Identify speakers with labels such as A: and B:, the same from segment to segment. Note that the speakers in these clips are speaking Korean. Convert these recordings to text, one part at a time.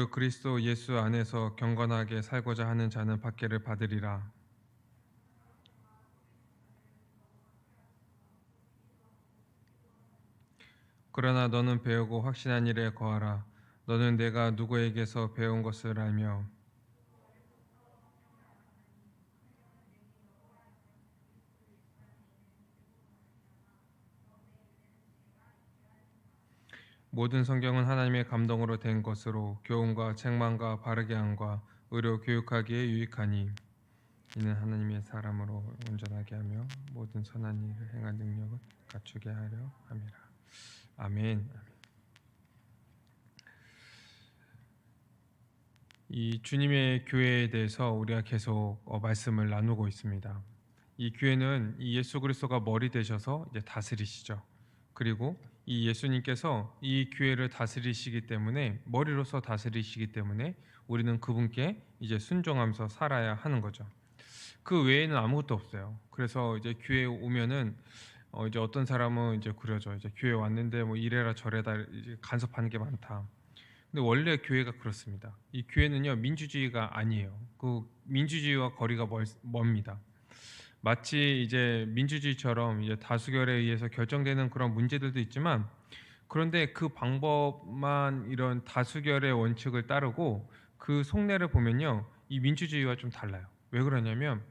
A: 그리스도 예수 안에서 경건하게 살고자 하는 자는 박해를 받으리라. 그러나 너는 배우고 확신한 일에 거하라. 너는 내가 누구에게서 배운 것을 알며 모든 성경은 하나님의 감동으로 된 것으로 교훈과 책망과 바르게 함과 의로 교육하기에 유익하니 이는 하나님의 사람으로 온전하게 하며 모든 선한 일을 행할 능력을 갖추게 하려 함이라. 아멘. 이 주님의 교회에 대해서 우리가 계속 말씀을 나누고 있습니다. 이 교회는 이 예수 그리스도가 머리 되셔서 이제 다스리시죠. 그리고 이 예수님께서 이 교회를 다스리시기 때문에 머리로서 다스리시기 때문에 우리는 그분께 이제 순종하면서 살아야 하는 거죠. 그 외에는 아무것도 없어요. 그래서 이제 교회에 오면은 이제 어떤 사람은 이제 그러죠. 이제 교회 왔는데 뭐 이래라 저래라 이제 간섭하는 게 많다. 근데 원래 교회가 그렇습니다. 이 교회는요 민주주의가 아니에요. 그 민주주의와 거리가 멉니다. 마치 이제 민주주의처럼 이제 다수결에 의해서 결정되는 그런 문제들도 있지만 그런데 그 방법만 이런 다수결의 원칙을 따르고 그 속내를 보면요 이 민주주의와 좀 달라요. 왜 그러냐면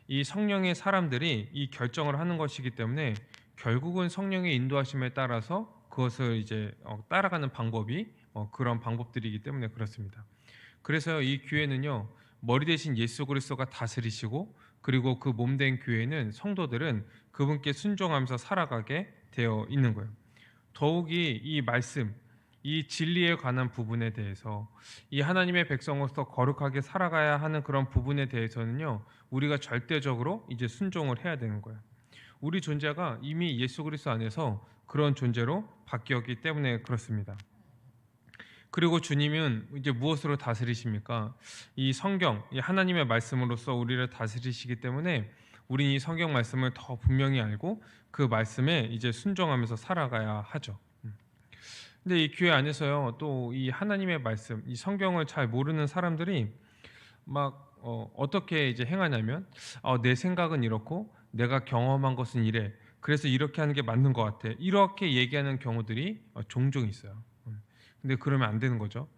A: 이 성령의 사람들이 이 결정을 하는 것이기 때문에 결국은 성령의 인도하심에 따라서 그것을 이제 따라가는 방법이 그런 방법들이기 때문에 그렇습니다. 그래서 이 교회는요 머리 대신 예수 그리스도가 다스리시고 그리고 그 몸된 교회는 성도들은 그분께 순종하면서 살아가게 되어 있는 거예요. 더욱이 이 말씀, 이 진리에 관한 부분에 대해서 이 하나님의 백성으로서 거룩하게 살아가야 하는 그런 부분에 대해서는요 우리가 절대적으로 이제 순종을 해야 되는 거예요. 우리 존재가 이미 예수 그리스도 안에서 그런 존재로 바뀌었기 때문에 그렇습니다. 그리고 주님은 이제 무엇으로 다스리십니까? 이 성경, 이 하나님의 말씀으로써 우리를 다스리시기 때문에 우리는 이 성경 말씀을 더 분명히 알고 그 말씀에 이제 순종하면서 살아가야 하죠. 근데 이 교회 안에서요, 또 이 하나님의 말씀, 이 성경을 잘 모르는 사람들이 막 어떻게 이제 행하냐면, 내 생각은 이렇고 내가 경험한 것은 이래. 그래서 이렇게 하는 게 맞는 것 같아. 이렇게 얘기하는 경우들이 종종 있어요. 근데 그러면 안 되는 거죠.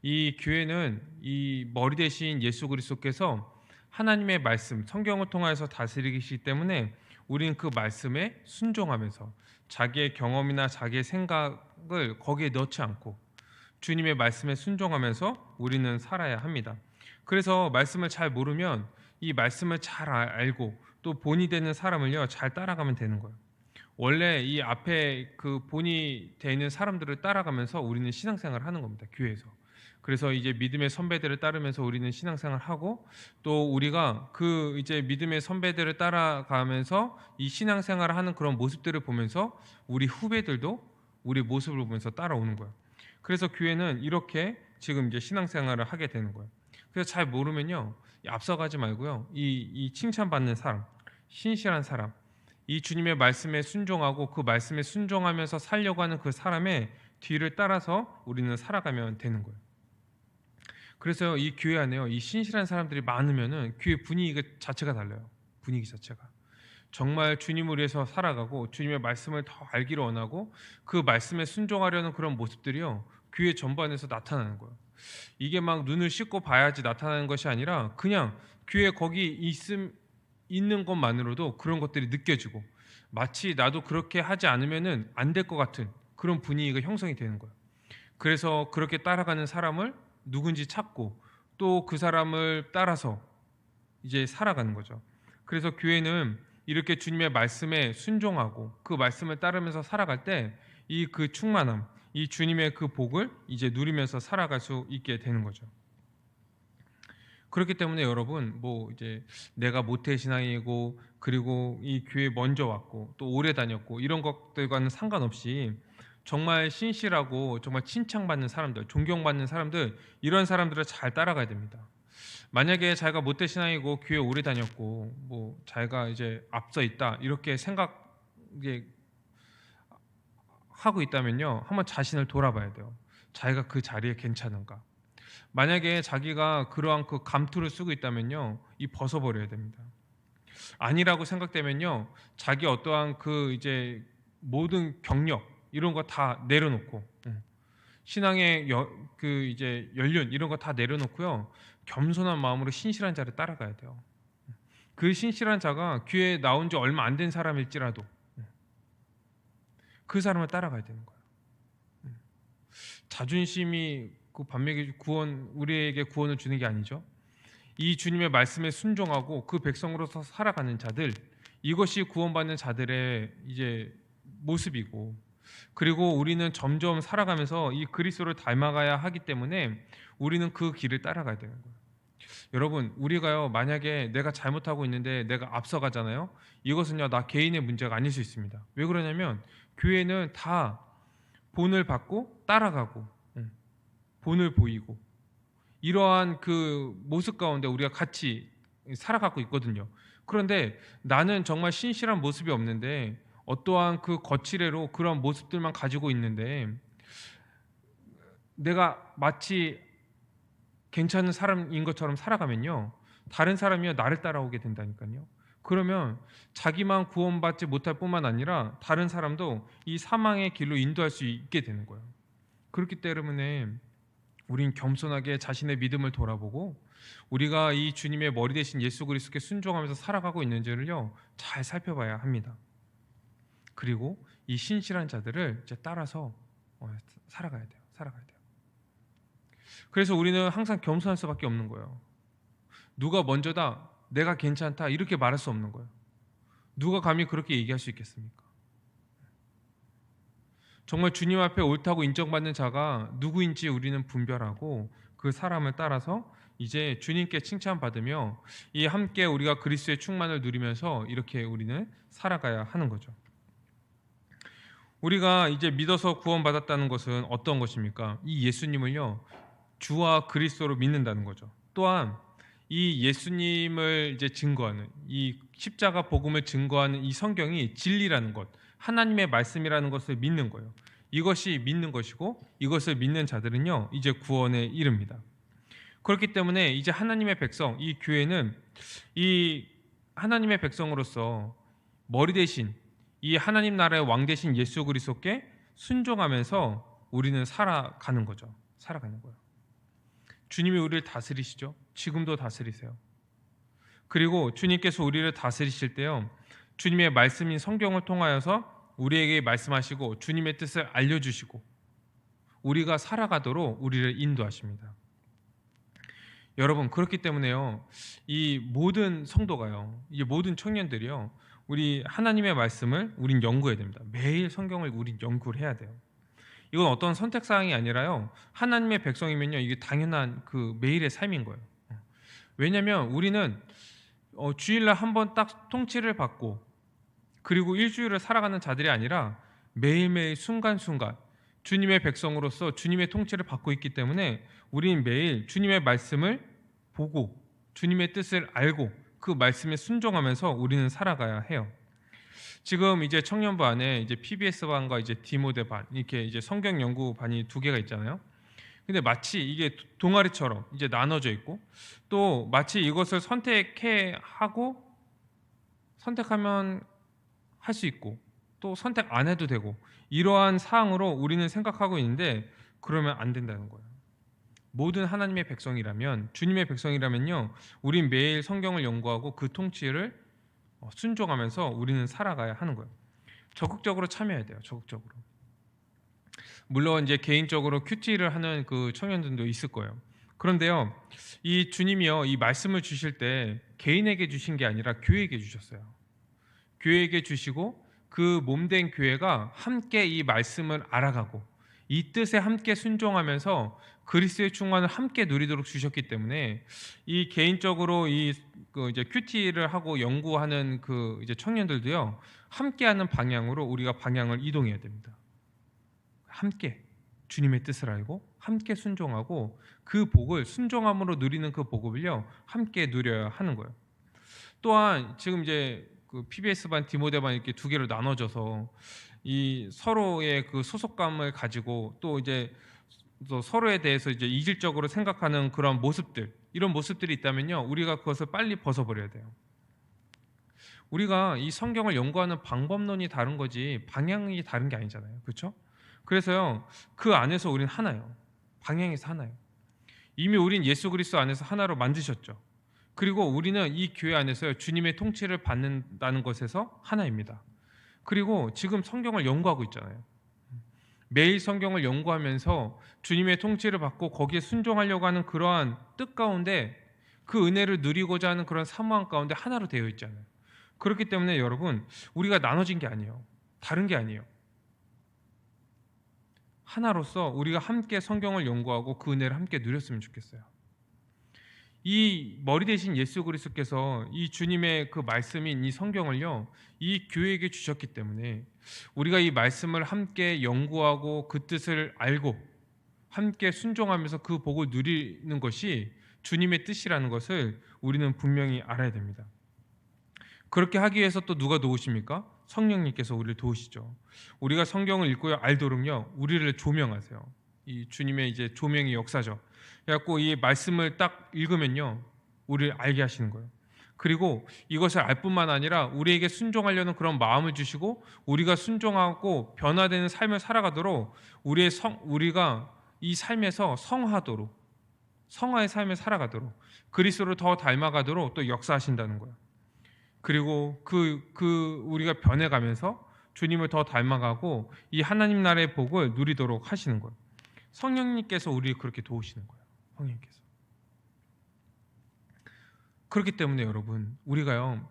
A: 이 교회는 이 머리 대신 예수 그리스도께서 하나님의 말씀, 성경을 통해서 다스리시기 때문에 우리는 그 말씀에 순종하면서 자기의 경험이나 자기의 생각을 거기에 넣지 않고 주님의 말씀에 순종하면서 우리는 살아야 합니다. 그래서 말씀을 잘 모르면 이 말씀을 잘 알고 또 본이 되는 사람을요 잘 따라가면 되는 거예요. 원래 이 앞에 그 본이 되는 사람들을 따라가면서 우리는 신앙생활을 하는 겁니다. 교회에서. 그래서 이제 믿음의 선배들을 따르면서 우리는 신앙생활을 하고 또 우리가 그 이제 믿음의 선배들을 따라가면서 이 신앙생활을 하는 그런 모습들을 보면서 우리 후배들도 우리 모습을 보면서 따라오는 거예요. 그래서 교회는 이렇게 지금 이제 신앙생활을 하게 되는 거예요. 그래서 잘 모르면요. 앞서가지 말고요. 이 칭찬받는 사람, 신실한 사람, 이 주님의 말씀에 순종하고 그 말씀에 순종하면서 살려고 하는 그 사람의 뒤를 따라서 우리는 살아가면 되는 거예요. 그래서 이 교회 안에요. 이 신실한 사람들이 많으면은 교회 분위기 자체가 달라요. 분위기 자체가. 정말 주님을 위해서 살아가고 주님의 말씀을 더 알기를 원하고 그 말씀에 순종하려는 그런 모습들이요. 교회 전반에서 나타나는 거예요. 이게 막 눈을 씻고 봐야지 나타나는 것이 아니라 그냥 교회 거기 있는 것만으로도 그런 것들이 느껴지고 마치 나도 그렇게 하지 않으면은 안 될 것 같은 그런 분위기가 형성이 되는 거예요. 그래서 그렇게 따라가는 사람을 누군지 찾고 또 그 사람을 따라서 이제 살아가는 거죠. 그래서 교회는 이렇게 주님의 말씀에 순종하고 그 말씀을 따르면서 살아갈 때 이 그 충만함, 이 주님의 그 복을 이제 누리면서 살아갈 수 있게 되는 거죠. 그렇기 때문에 여러분 뭐 이제 내가 모태 신앙이고 그리고 이 교회 먼저 왔고 또 오래 다녔고 이런 것들과는 상관없이 정말 신실하고 정말 칭찬받는 사람들, 존경받는 사람들 이런 사람들을 잘 따라가야 됩니다. 만약에 자기가 모태 신앙이고 교회 오래 다녔고 뭐 자기가 이제 앞서 있다 이렇게 생각 이제 하고 있다면요 한번 자신을 돌아봐야 돼요. 자기가 그 자리에 괜찮은가? 만약에 자기가 그러한 그 감투를 쓰고 있다면요, 이 벗어버려야 됩니다. 아니라고 생각되면요, 자기 어떠한 그 이제 모든 경력 이런 거 다 내려놓고, 신앙의 그 이제 연륜 이런 거 다 내려놓고요, 겸손한 마음으로 신실한 자를 따라가야 돼요. 그 신실한 자가 교회에 나온 지 얼마 안 된 사람일지라도 그 사람을 따라가야 되는 거예요. 자존심이 그 반면에 우리에게 구원을 주는 게 아니죠. 이 주님의 말씀에 순종하고 그 백성으로서 살아가는 자들, 이것이 구원받는 자들의 이제 모습이고, 그리고 우리는 점점 살아가면서 이 그리스도를 닮아가야 하기 때문에 우리는 그 길을 따라가야 되는 거예요. 여러분, 우리가요, 만약에 내가 잘못하고 있는데 내가 앞서가잖아요. 이것은요, 나 개인의 문제가 아닐 수 있습니다. 왜 그러냐면 교회는 다 본을 받고 따라가고, 본을 보이고, 이러한 그 모습 가운데 우리가 같이 살아가고 있거든요. 그런데 나는 정말 신실한 모습이 없는데 어떠한 그 거칠애로 그런 모습들만 가지고 있는데, 내가 마치 괜찮은 사람인 것처럼 살아가면요, 다른 사람이요 나를 따라오게 된다니까요. 그러면 자기만 구원받지 못할 뿐만 아니라 다른 사람도 이 사망의 길로 인도할 수 있게 되는 거예요. 그렇기 때문에 우린 겸손하게 자신의 믿음을 돌아보고 우리가 이 주님의 머리 대신 예수 그리스도께 순종하면서 살아가고 있는지를요 잘 살펴봐야 합니다. 그리고 이 신실한 자들을 이제 따라서 살아가야 돼요. 살아가야 돼요. 그래서 우리는 항상 겸손할 수밖에 없는 거예요. 누가 먼저다, 내가 괜찮다 이렇게 말할 수 없는 거예요. 누가 감히 그렇게 얘기할 수 있겠습니까? 정말 주님 앞에 옳다고 인정받는 자가 누구인지 우리는 분별하고 그 사람을 따라서 이제 주님께 칭찬받으며 이 함께 우리가 그리스도의 충만을 누리면서 이렇게 우리는 살아가야 하는 거죠. 우리가 이제 믿어서 구원받았다는 것은 어떤 것입니까? 이 예수님을요 주와 그리스도로 믿는다는 거죠. 또한 이 예수님을 이제 증거하는 이 십자가 복음을 증거하는 이 성경이 진리라는 것, 하나님의 말씀이라는 것을 믿는 거예요. 이것이 믿는 것이고 이것을 믿는 자들은요 이제 구원에 이릅니다. 그렇기 때문에 이제 하나님의 백성, 이 교회는 이 하나님의 백성으로서 머리 대신 이 하나님 나라의 왕 대신 예수 그리스도께 순종하면서 우리는 살아가는 거죠. 살아가는 거예요. 주님이 우리를 다스리시죠. 지금도 다스리세요. 그리고 주님께서 우리를 다스리실 때요, 주님의 말씀인 성경을 통하여서 우리에게 말씀하시고 주님의 뜻을 알려주시고 우리가 살아가도록 우리를 인도하십니다. 여러분, 그렇기 때문에요, 이 모든 성도가요, 이 모든 청년들이요, 우리 하나님의 말씀을 우린 연구해야 됩니다. 매일 성경을 우린 연구를 해야 돼요. 이건 어떤 선택 사항이 아니라요, 하나님의 백성이면요 이게 당연한 그 매일의 삶인 거예요. 왜냐하면 우리는 주일날 한번 딱 통치를 받고 그리고 일주일을 살아가는 자들이 아니라 매일매일 순간순간 주님의 백성으로서 주님의 통치를 받고 있기 때문에 우리는 매일 주님의 말씀을 보고 주님의 뜻을 알고 그 말씀에 순종하면서 우리는 살아가야 해요. 지금 이제 청년부 안에 이제 PBS 반과 이제 디모데 반 이렇게 이제 성경 연구 반이 두 개가 있잖아요. 근데 마치 이게 동아리처럼 이제 나눠져 있고 또 마치 이것을 선택하면 할 수 있고 또 선택 안 해도 되고 이러한 사항으로 우리는 생각하고 있는데 그러면 안 된다는 거예요. 모든 하나님의 백성이라면 주님의 백성이라면요 우린 매일 성경을 연구하고 그 통치를 순종하면서 우리는 살아가야 하는 거예요. 적극적으로 참여해야 돼요. 적극적으로. 물론 이제 개인적으로 큐티를 하는 그 청년들도 있을 거예요. 그런데요, 이 주님이요, 이 말씀을 주실 때 개인에게 주신 게 아니라 교회에게 주셨어요. 교회에게 주시고 그 몸된 교회가 함께 이 말씀을 알아가고 이 뜻에 함께 순종하면서 그리스도의 충만을 함께 누리도록 주셨기 때문에 이 개인적으로 그 이제 큐티를 하고 연구하는 그 이제 청년들도요 함께하는 방향으로 우리가 방향을 이동해야 됩니다. 함께 주님의 뜻을 알고 함께 순종하고 그 복을 순종함으로 누리는 그 복을요 함께 누려야 하는 거예요. 또한 지금 이제 그 PBS 반 디모데 반 이렇게 두 개로 나눠져서 이 서로의 그 소속감을 가지고 또 이제 또 서로에 대해서 이제 이질적으로 생각하는 그런 모습들, 이런 모습들이 있다면요, 우리가 그것을 빨리 벗어버려야 돼요. 우리가 이 성경을 연구하는 방법론이 다른 거지 방향이 다른 게 아니잖아요. 그렇죠? 그래서요, 그 안에서 우리는 하나예요. 방향에서 하나예요. 이미 우린 예수 그리스도 안에서 하나로 만드셨죠. 그리고 우리는 이 교회 안에서 주님의 통치를 받는다는 것에서 하나입니다. 그리고 지금 성경을 연구하고 있잖아요. 매일 성경을 연구하면서 주님의 통치를 받고 거기에 순종하려고 하는 그러한 뜻 가운데, 그 은혜를 누리고자 하는 그런 사모함 가운데 하나로 되어 있잖아요. 그렇기 때문에 여러분, 우리가 나눠진 게 아니에요. 다른 게 아니에요. 하나로서 우리가 함께 성경을 연구하고 그 은혜를 함께 누렸으면 좋겠어요. 이 머리 대신 예수 그리스도께서 이 주님의 그 말씀인 이 성경을요, 이 교회에게 주셨기 때문에 우리가 이 말씀을 함께 연구하고 그 뜻을 알고 함께 순종하면서 그 복을 누리는 것이 주님의 뜻이라는 것을 우리는 분명히 알아야 됩니다. 그렇게 하기 위해서 또 누가 도우십니까? 성령님께서 우리를 도우시죠. 우리가 성경을 읽고 알도록요, 우리를 조명하세요. 이 주님의 이제 조명의 역사죠. 그래갖고 이 말씀을 딱 읽으면요, 우리를 알게 하시는 거예요. 그리고 이것을 알 뿐만 아니라 우리에게 순종하려는 그런 마음을 주시고, 우리가 순종하고 변화되는 삶을 살아가도록 우리가 이 삶에서 성화의 삶을 살아가도록, 그리스도를 더 닮아가도록 또 역사하신다는 거예요. 그리고 우리가 변해가면서 주님을 더 닮아가고 이 하나님 나라의 복을 누리도록 하시는 거예요. 성령님께서 우리를 그렇게 도우시는 거예요. 성령님께서. 그렇기 때문에 여러분, 우리가요,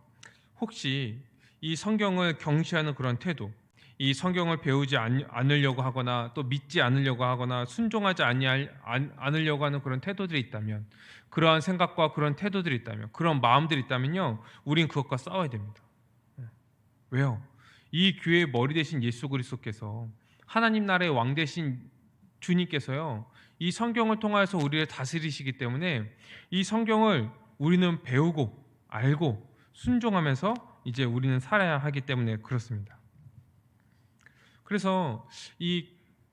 A: 혹시 이 성경을 경시하는 그런 태도, 이 성경을 배우지 않으려고 하거나 또 믿지 않으려고 하거나 순종하지 않으려고 하는 그런 태도들이 있다면, 그러한 생각과 그런 태도들이 있다면, 그런 마음들이 있다면요, 우린 그것과 싸워야 됩니다. 왜요? 이 교회의 머리 대신 예수 그리스도께서, 하나님 나라의 왕 대신 주님께서요, 이 성경을 통하여서 우리를 다스리시기 때문에 이 성경을 우리는 배우고 알고 순종하면서 이제 우리는 살아야 하기 때문에 그렇습니다. 그래서 이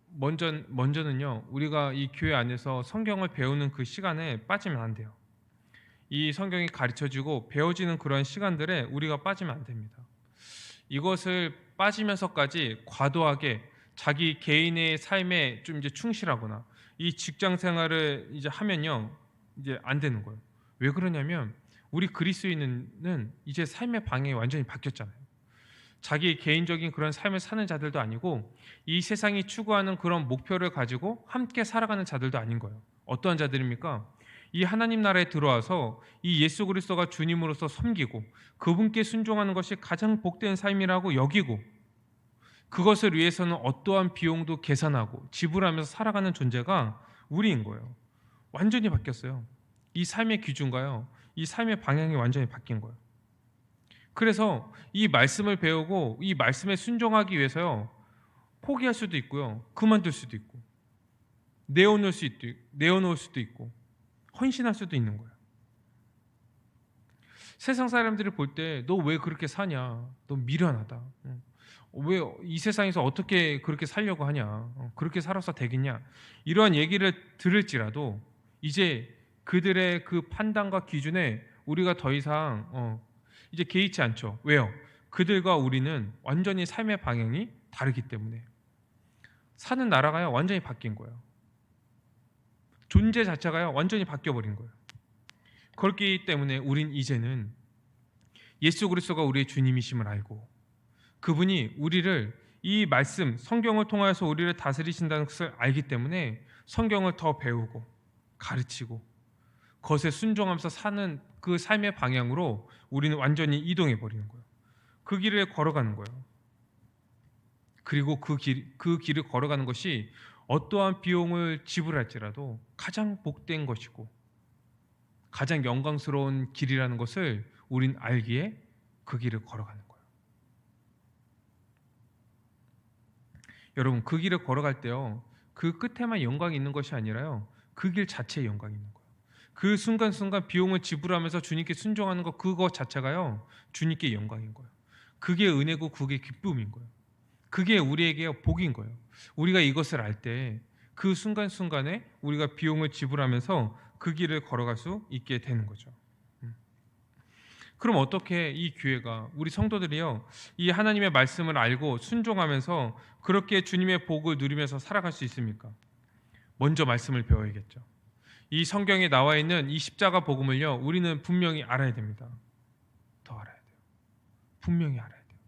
A: 먼저는요, 우리가 이 교회 안에서 성경을 배우는 그 시간에 빠지면 안 돼요. 이 성경이 가르쳐지고 배워지는 그런 시간들에 우리가 빠지면 안 됩니다. 이것을 빠지면서까지 과도하게 자기 개인의 삶에 좀 이제 충실하거나 이 직장 생활을 이제 하면요, 이제 안 되는 거예요. 왜 그러냐면 우리 그리스도인은 이제 삶의 방향이 완전히 바뀌었잖아요. 자기 개인적인 그런 삶을 사는 자들도 아니고 이 세상이 추구하는 그런 목표를 가지고 함께 살아가는 자들도 아닌 거예요. 어떠한 자들입니까? 이 하나님 나라에 들어와서 이 예수 그리스도가 주님으로서 섬기고 그분께 순종하는 것이 가장 복된 삶이라고 여기고, 그것을 위해서는 어떠한 비용도 계산하고 지불하면서 살아가는 존재가 우리인 거예요. 완전히 바뀌었어요. 이 삶의 기준과요, 이 삶의 방향이 완전히 바뀐 거예요. 그래서 이 말씀을 배우고 이 말씀에 순종하기 위해서요, 포기할 수도 있고요, 그만둘 수도 있고, 내어놓을 수도 있고, 헌신할 수도 있는 거예요. 세상 사람들이 볼 때 너 왜 그렇게 사냐, 너 미련하다, 왜 이 세상에서 어떻게 그렇게 살려고 하냐, 그렇게 살아서 되겠냐, 이러한 얘기를 들을지라도 이제 그들의 그 판단과 기준에 우리가 더 이상 이제 개의치 않죠. 왜요? 그들과 우리는 완전히 삶의 방향이 다르기 때문에. 사는 나라가요, 완전히 바뀐 거예요. 존재 자체가요, 완전히 바뀌어버린 거예요. 그렇기 때문에 우린 이제는 예수 그리스도가 우리의 주님이심을 알고 그분이 우리를 이 말씀 성경을 통하여서 우리를 다스리신다는 것을 알기 때문에 성경을 더 배우고 가르치고 그것에 순종하면서 사는 그 삶의 방향으로 우리는 완전히 이동해 버리는 거예요. 그 길을 걸어가는 거예요. 그리고 그 길을 걸어가는 것이 어떠한 비용을 지불할지라도 가장 복된 것이고 가장 영광스러운 길이라는 것을 우린 알기에 그 길을 걸어가는 거예요. 여러분, 그 길을 걸어갈 때요, 그 끝에만 영광이 있는 것이 아니라요, 그 길 자체에 영광이 있는 거예요. 그 순간순간 비용을 지불하면서 주님께 순종하는 것, 그거 자체가요, 주님께 영광인 거예요. 그게 은혜고 그게 기쁨인 거예요. 그게 우리에게 복인 거예요. 우리가 이것을 알 때 그 순간순간에 우리가 비용을 지불하면서 그 길을 걸어갈 수 있게 되는 거죠. 그럼 어떻게 이 교회가, 우리 성도들이요, 이 하나님의 말씀을 알고 순종하면서 그렇게 주님의 복을 누리면서 살아갈 수 있습니까? 먼저 말씀을 배워야겠죠. 이 성경에 나와 있는 이 십자가 복음을요, 우리는 분명히 알아야 됩니다. 더 알아야 돼요. 분명히 알아야 돼요.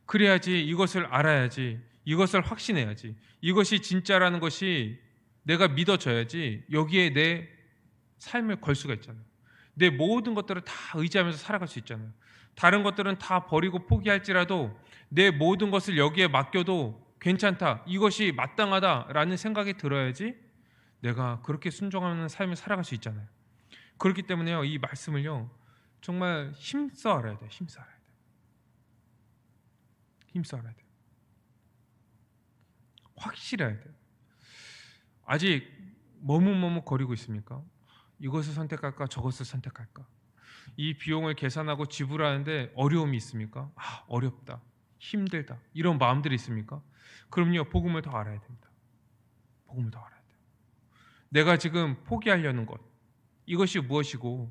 A: 그래야지, 이것을 알아야지, 이것을 확신해야지, 이것이 진짜라는 것이 내가 믿어져야지 여기에 내 삶을 걸 수가 있잖아요. 내 모든 것들을 다 의지하면서 살아갈 수 있잖아요. 다른 것들은 다 버리고 포기할지라도 내 모든 것을 여기에 맡겨도 괜찮다, 이것이 마땅하다라는 생각이 들어야지 내가 그렇게 순종하는 삶을 살아갈 수 있잖아요. 그렇기 때문에요, 이 말씀을요, 정말 힘써 알아야 돼요. 힘써 알아야 돼요. 힘써 알아야 돼요. 확실해야 돼요. 아직 머뭇머뭇거리고 있습니까? 이것을 선택할까, 저것을 선택할까? 이 비용을 계산하고 지불하는데 어려움이 있습니까? 어렵다, 힘들다, 이런 마음들이 있습니까? 그럼요, 복음을 더 알아야 됩니다. 복음을 더 알아야 돼요. 내가 지금 포기하려는 것, 이것이 무엇이고,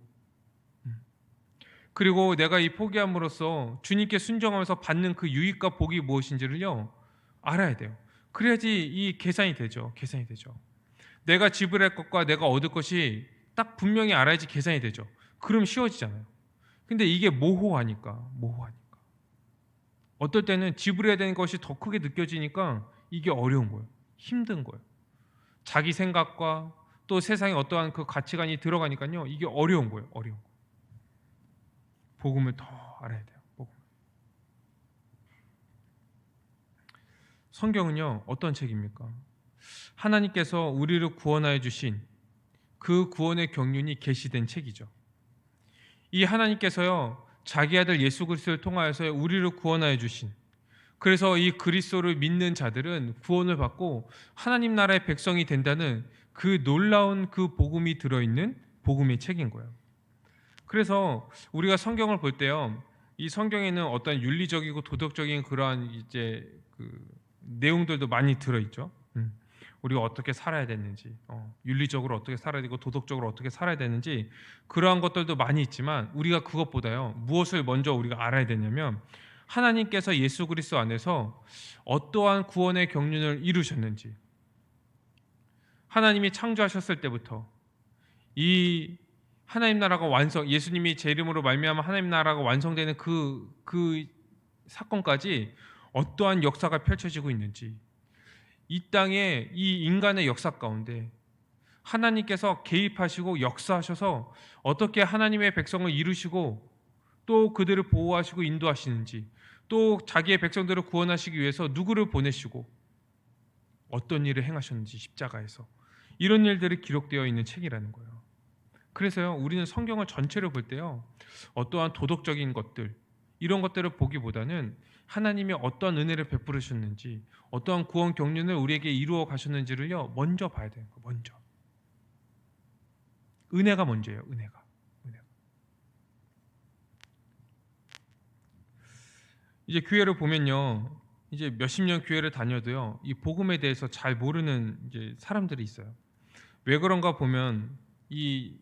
A: 그리고 내가 이 포기함으로써 주님께 순종하면서 받는 그 유익과 복이 무엇인지를요, 알아야 돼요. 그래야지 이 계산이 되죠. 계산이 되죠. 내가 지불할 것과 내가 얻을 것이 딱 분명히 알아야지 계산이 되죠. 그럼 쉬워지잖아요. 근데 이게 모호하니까. 어떨 때는 지불해야 되는 것이 더 크게 느껴지니까 이게 어려운 거예요. 힘든 거예요. 자기 생각과 또 세상에 어떠한 그 가치관이 들어가니까요, 이게 어려운 거예요. 어려운 거. 복음을 더 알아야 돼요. 복음. 성경은요, 어떤 책입니까? 하나님께서 우리를 구원하여 주신 그 구원의 경륜이 계시된 책이죠. 이 하나님께서요, 자기 아들 예수 그리스도를 통하여서 우리를 구원하여 주신, 그래서 이 그리스도를 믿는 자들은 구원을 받고 하나님 나라의 백성이 된다는 그 놀라운 그 복음이 들어있는 복음의 책인 거예요. 그래서 우리가 성경을 볼 때요, 이 성경에는 어떤 윤리적이고 도덕적인 그러한 이제 그 내용들도 많이 들어있죠. 우리가 어떻게 살아야 되는지, 윤리적으로 어떻게 살아야 되고 도덕적으로 어떻게 살아야 되는지, 그러한 것들도 많이 있지만 우리가 그것보다요, 무엇을 먼저 우리가 알아야 되냐면, 하나님께서 예수 그리스도 안에서 어떠한 구원의 경륜을 이루셨는지, 하나님이 창조하셨을 때부터 이 하나님 나라가 예수님이 제 이름으로 말미암아 하나님 나라가 완성되는 그 사건까지 어떠한 역사가 펼쳐지고 있는지, 이 땅에 이 인간의 역사 가운데 하나님께서 개입하시고 역사하셔서 어떻게 하나님의 백성을 이루시고 또 그들을 보호하시고 인도하시는지, 또 자기의 백성들을 구원하시기 위해서 누구를 보내시고 어떤 일을 행하셨는지, 십자가에서 이런 일들이 기록되어 있는 책이라는 거예요. 그래서요, 우리는 성경을 전체를 볼 때요, 어떠한 도덕적인 것들, 이런 것들을 보기보다는 하나님이 어떠한 은혜를 베푸셨는지, 어떠한 구원 경륜을 우리에게 이루어 가셨는지를요, 먼저 봐야 돼요. 먼저. 은혜가 먼저예요. 은혜가. 이제 교회를 보면요, 이제 몇십 년 교회를 다녀도요, 이 복음에 대해서 잘 모르는 이제 사람들이 있어요. 왜 그런가 보면 이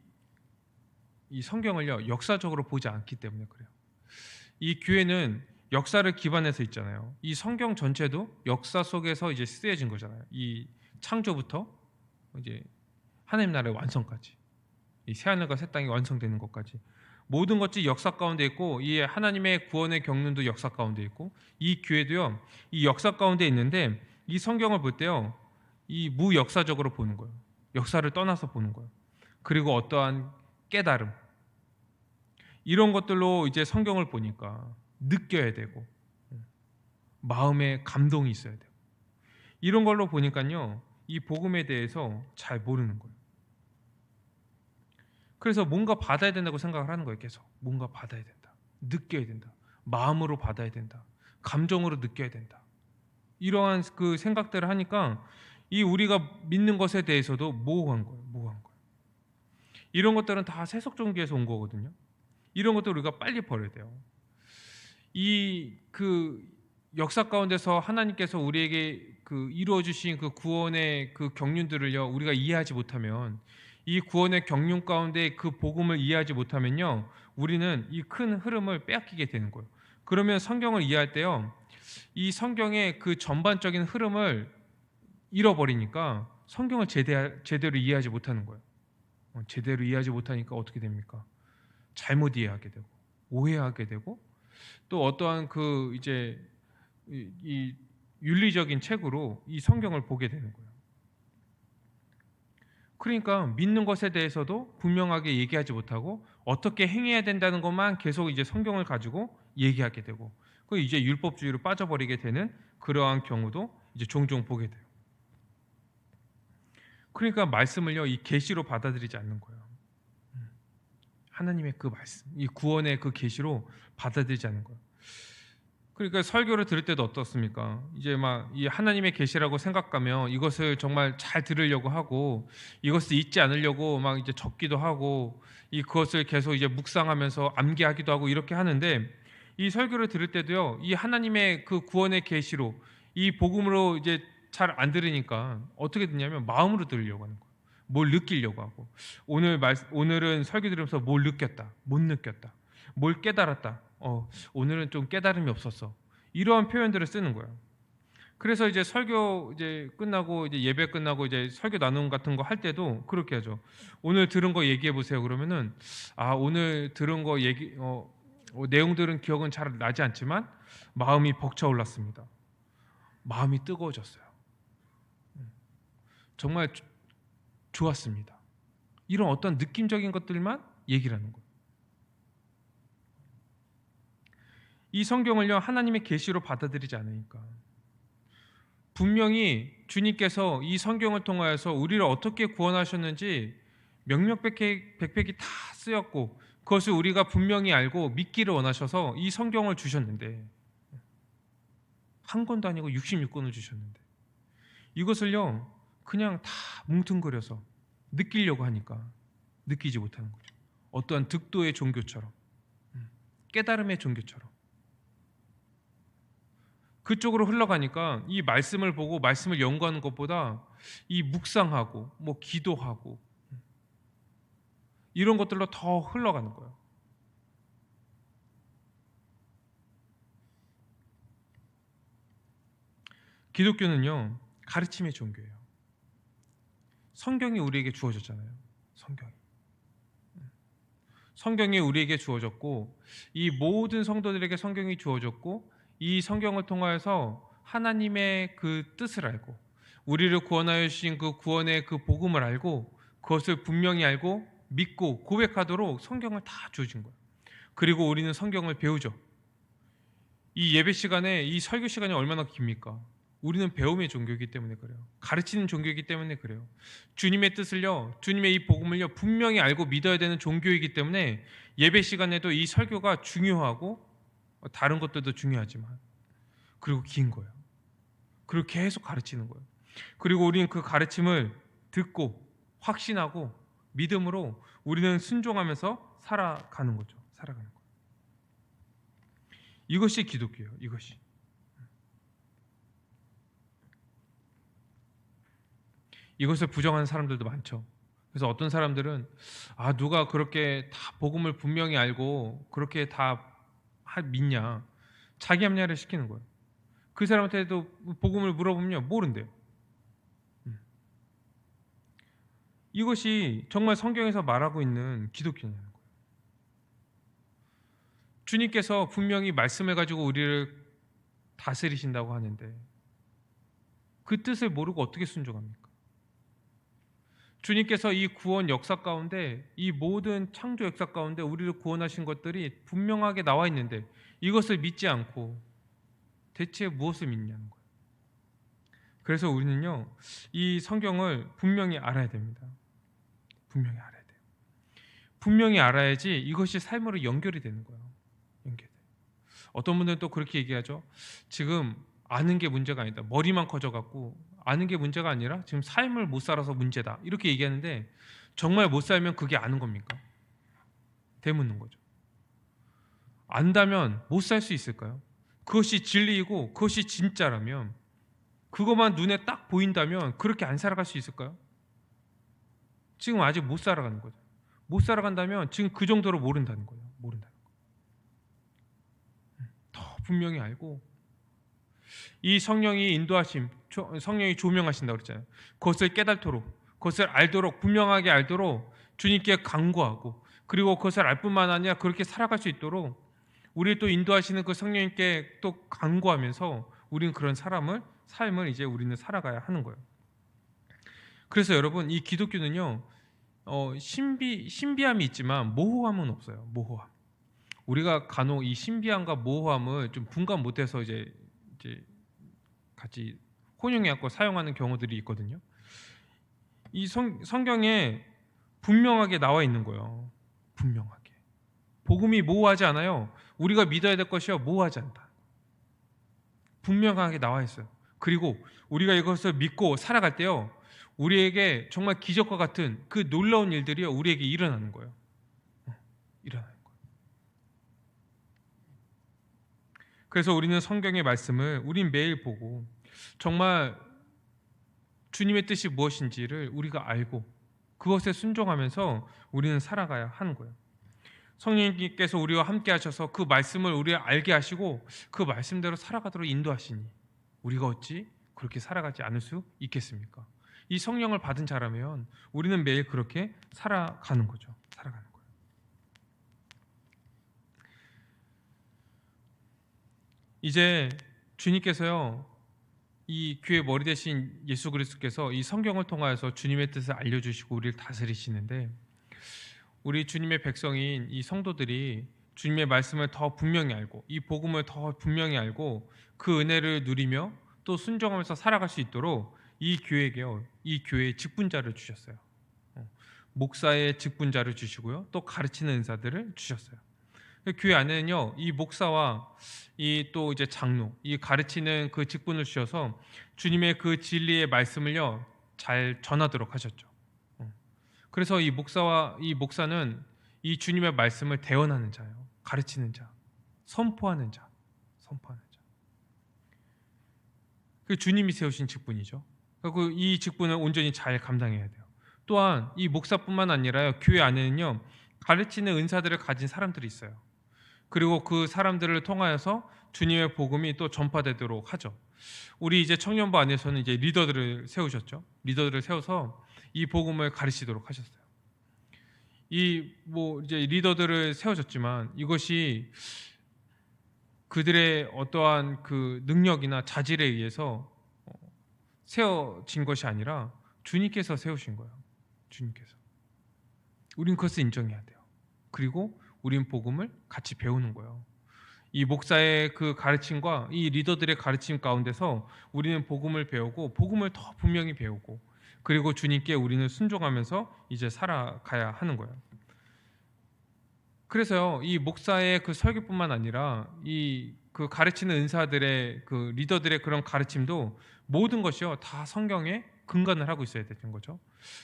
A: 성경을요, 역사적으로 보지 않기 때문에 그래요. 이 교회는 역사를 기반해서 있잖아요. 이 성경 전체도 역사 속에서 이제 쓰여진 거잖아요. 이 창조부터 이제 하나님 나라의 완성까지, 이 새 하늘과 새 땅이 완성되는 것까지 모든 것이 역사 가운데 있고, 이 하나님의 구원의 경륜도 역사 가운데 있고, 이 교회도요, 이 역사 가운데 있는데, 이 성경을 볼 때요, 이 무역사적으로 보는 거예요. 역사를 떠나서 보는 거예요. 그리고 어떠한 깨달음, 이런 것들로 이제 성경을 보니까 느껴야 되고, 마음에 감동이 있어야 돼요. 이런 걸로 보니까요, 이 복음에 대해서 잘 모르는 거예요. 그래서 뭔가 받아야 된다고 생각을 하는 거예요. 계속 뭔가 받아야 된다, 느껴야 된다, 마음으로 받아야 된다, 감정으로 느껴야 된다, 이러한 그 생각들을 하니까 이 우리가 믿는 것에 대해서도 모호한 거예요. 이런 것들은 다 세속 종교에서 온 거거든요. 이런 것들 우리가 빨리 버려야 돼요. 이 그 역사 가운데서 하나님께서 우리에게 그 그 이루어 주신 그 구원의 그 경륜들을요 우리가 이해하지 못하면, 이 구원의 경륜 가운데 그 복음을 이해하지 못하면요 우리는 이 큰 흐름을 빼앗기게 되는 거예요. 그러면 성경을 이해할 때요 이 성경의 그 전반적인 흐름을 잃어버리니까 성경을 제대로 이해하지 못하는 거예요. 제대로 이해하지 못하니까 어떻게 됩니까? 잘못 이해하게 되고 오해하게 되고, 또 어떠한 그 이제 이 윤리적인 책으로 이 성경을 보게 되는 거예요. 그러니까 믿는 것에 대해서도 분명하게 얘기하지 못하고 어떻게 행해야 된다는 것만 계속 이제 성경을 가지고 얘기하게 되고, 그 이제 율법주의로 빠져버리게 되는 그러한 경우도 이제 종종 보게 돼요. 그러니까 말씀을요 이 계시로 받아들이지 않는 거예요. 하나님의 그 말씀, 이 구원의 그 계시로 받아들이지 않는 거예요. 그러니까 설교를 들을 때도 어떻습니까? 이제 막 이 하나님의 계시라고 생각하면 이것을 정말 잘 들으려고 하고 이것을 잊지 않으려고 막 이제 적기도 하고 이 그것을 계속 이제 묵상하면서 암기하기도 하고 이렇게 하는데, 이 설교를 들을 때도요 이 하나님의 그 구원의 계시로 이 복음으로 이제 잘 안 들으니까 어떻게 듣냐면 마음으로 들으려고 하는 거예요. 뭘 느끼려고 하고, 오늘은 설교 들으면서 뭘 느꼈다, 못 느꼈다, 뭘 깨달았다, 오늘은 좀 깨달음이 없었어, 이러한 표현들을 쓰는 거예요. 그래서 이제 설교 이제 끝나고 이제 예배 끝나고 이제 설교 나눔 같은 거 할 때도 그렇게 하죠. 오늘 들은 거 얘기해 보세요. 그러면은 오늘 들은 거 내용들은 기억은 잘 나지 않지만 마음이 벅차올랐습니다. 마음이 뜨거워졌어요. 정말 좋았습니다. 이런 어떤 느낌적인 것들만 얘기를 하는 거예요. 이 성경을요 하나님의 계시로 받아들이지 않으니까, 분명히 주님께서 이 성경을 통하여서 우리를 어떻게 구원하셨는지 명명백백히 다 쓰였고 그것을 우리가 분명히 알고 믿기를 원하셔서 이 성경을 주셨는데, 한 권도 아니고 66권을 주셨는데 이것을요 그냥 다 뭉뚱그려서 느끼려고 하니까 느끼지 못하는 거죠. 어떠한 득도의 종교처럼, 깨달음의 종교처럼 그쪽으로 흘러가니까 이 말씀을 보고 말씀을 연구하는 것보다 이 묵상하고 뭐 기도하고 이런 것들로 더 흘러가는 거예요. 기독교는요 가르침의 종교예요. 성경이 우리에게 주어졌잖아요. 성경이 우리에게 주어졌고 이 모든 성도들에게 성경이 주어졌고, 이 성경을 통하여서 하나님의 그 뜻을 알고 우리를 구원하여 주신 그 구원의 그 복음을 알고 그것을 분명히 알고 믿고 고백하도록 성경을 다 주어진 거예요. 그리고 우리는 성경을 배우죠. 이 예배 시간에 이 설교 시간이 얼마나 깁니까? 우리는 배움의 종교이기 때문에 그래요. 가르치는 종교이기 때문에 그래요. 주님의 뜻을요, 주님의 이 복음을요 분명히 알고 믿어야 되는 종교이기 때문에 예배 시간에도 이 설교가 중요하고 다른 것들도 중요하지만, 그리고 긴 거예요. 그리고 계속 가르치는 거예요. 그리고 우리는 그 가르침을 듣고 확신하고 믿음으로 우리는 순종하면서 살아가는 거죠. 살아가는 거예요. 이것이 기독교예요. 이것을 부정하는 사람들도 많죠. 그래서 어떤 사람들은 누가 그렇게 다 복음을 분명히 알고 그렇게 다 믿냐, 자기 합리화를 시키는 거예요. 그 사람한테도 복음을 물어보면 모른대요. 이것이 정말 성경에서 말하고 있는 기독교냐는 거예요. 주님께서 분명히 말씀을 가지고 우리를 다스리신다고 하는데 그 뜻을 모르고 어떻게 순종합니까? 주님께서 이 구원 역사 가운데, 이 모든 창조 역사 가운데 우리를 구원하신 것들이 분명하게 나와 있는데 이것을 믿지 않고 대체 무엇을 믿냐는 거예요. 그래서 우리는요 이 성경을 분명히 알아야 됩니다. 분명히 알아야 돼요. 분명히 알아야지 이것이 삶으로 연결이 되는 거예요. 연결. 어떤 분들은 또 그렇게 얘기하죠. 지금 아는 게 문제가 아니다. 머리만 커져갖고 아는 게 문제가 아니라 지금 삶을 못 살아서 문제다. 이렇게 얘기하는데 정말 못 살면 그게 아는 겁니까? 되묻는 거죠. 안다면 못 살 수 있을까요? 그것이 진리이고 그것이 진짜라면 그것만 눈에 딱 보인다면 그렇게 안 살아갈 수 있을까요? 지금 아직 못 살아가는 거죠. 못 살아간다면 지금 그 정도로 모른다는 거예요. 모른다는 거. 더 분명히 알고 이 성령이 인도하심, 성령이 조명하신다고 그랬잖아요. 그것을 깨달도록, 그것을 알도록, 분명하게 알도록 주님께 간구하고, 그리고 그것을 알 뿐만 아니라 그렇게 살아갈 수 있도록 우리를 또 인도하시는 그 성령님께 또 간구하면서 우리는 그런 삶을 이제 우리는 살아가야 하는 거예요. 그래서 여러분, 이 기독교는요, 신비함이 있지만 모호함은 없어요. 모호함. 우리가 간혹 이 신비함과 모호함을 좀 분간 못해서 이제 같이 혼용해갖고 사용하는 경우들이 있거든요. 이 성경에 분명하게 나와 있는 거예요. 분명하게. 복음이 모호하지 않아요. 우리가 믿어야 될 것이요 모호하지 않다. 분명하게 나와 있어요. 그리고 우리가 이것을 믿고 살아갈 때요, 우리에게 정말 기적과 같은 그 놀라운 일들이요 우리에게 일어나는 거예요. 일어나는 거예요. 그래서 우리는 성경의 말씀을 우린 매일 보고 정말 주님의 뜻이 무엇인지를 우리가 알고 그것에 순종하면서 우리는 살아가야 하는 거예요. 성령님께서 우리와 함께 하셔서 그 말씀을 우리가 알게 하시고 그 말씀대로 살아가도록 인도하시니 우리가 어찌 그렇게 살아가지 않을 수 있겠습니까? 이 성령을 받은 자라면 우리는 매일 그렇게 살아가는 거죠. 살아가는 거예요. 이제 주님께서요, 이 교회 머리 대신 예수 그리스도께서 이 성경을 통하여서 주님의 뜻을 알려주시고 우리를 다스리시는데, 우리 주님의 백성인 이 성도들이 주님의 말씀을 더 분명히 알고 이 복음을 더 분명히 알고 그 은혜를 누리며 또 순종하면서 살아갈 수 있도록 이 교회에게요, 이 교회의 직분자를 주셨어요. 목사의 직분자를 주시고요, 또 가르치는 은사들을 주셨어요. 교회 안에는요, 이 목사와 이 또 이제 장로, 이 가르치는 그 직분을 주셔서 주님의 그 진리의 말씀을요 잘 전하도록 하셨죠. 그래서 이 목사는 이 주님의 말씀을 대언하는 자예요. 가르치는 자, 선포하는 자. 그 주님이 세우신 직분이죠. 그리고 이 직분을 온전히 잘 감당해야 돼요. 또한 이 목사뿐만 아니라 교회 안에는요, 가르치는 은사들을 가진 사람들이 있어요. 그리고 그 사람들을 통하여서 주님의 복음이 또 전파되도록 하죠. 우리 이제 청년부 안에서는 이제 리더들을 세우셨죠. 리더들을 세워서 이 복음을 가르치도록 하셨어요. 이제 리더들을 세우셨지만 이것이 그들의 어떠한 그 능력이나 자질에 의해서 세워진 것이 아니라 주님께서 세우신 거예요. 주님께서. 우린 그것을 인정해야 돼요. 그리고 우린 복음을 같이 배우는 거예요. 이 목사의 그 가르침과 이 리더들의 가르침 가운데서 우리는 복음을 배우고 복음을 더 분명히 배우고 그리고 주님께 우리는 순종하면서 이제 살아가야 하는 거예요. 그래서요, 이 목사의 그 설교뿐만 아니라 이 그 가르치는 은사들의 그 리더들의 그런 가르침도 모든 것이요 다 성경에 근간을 하고 있어야 되는 거죠.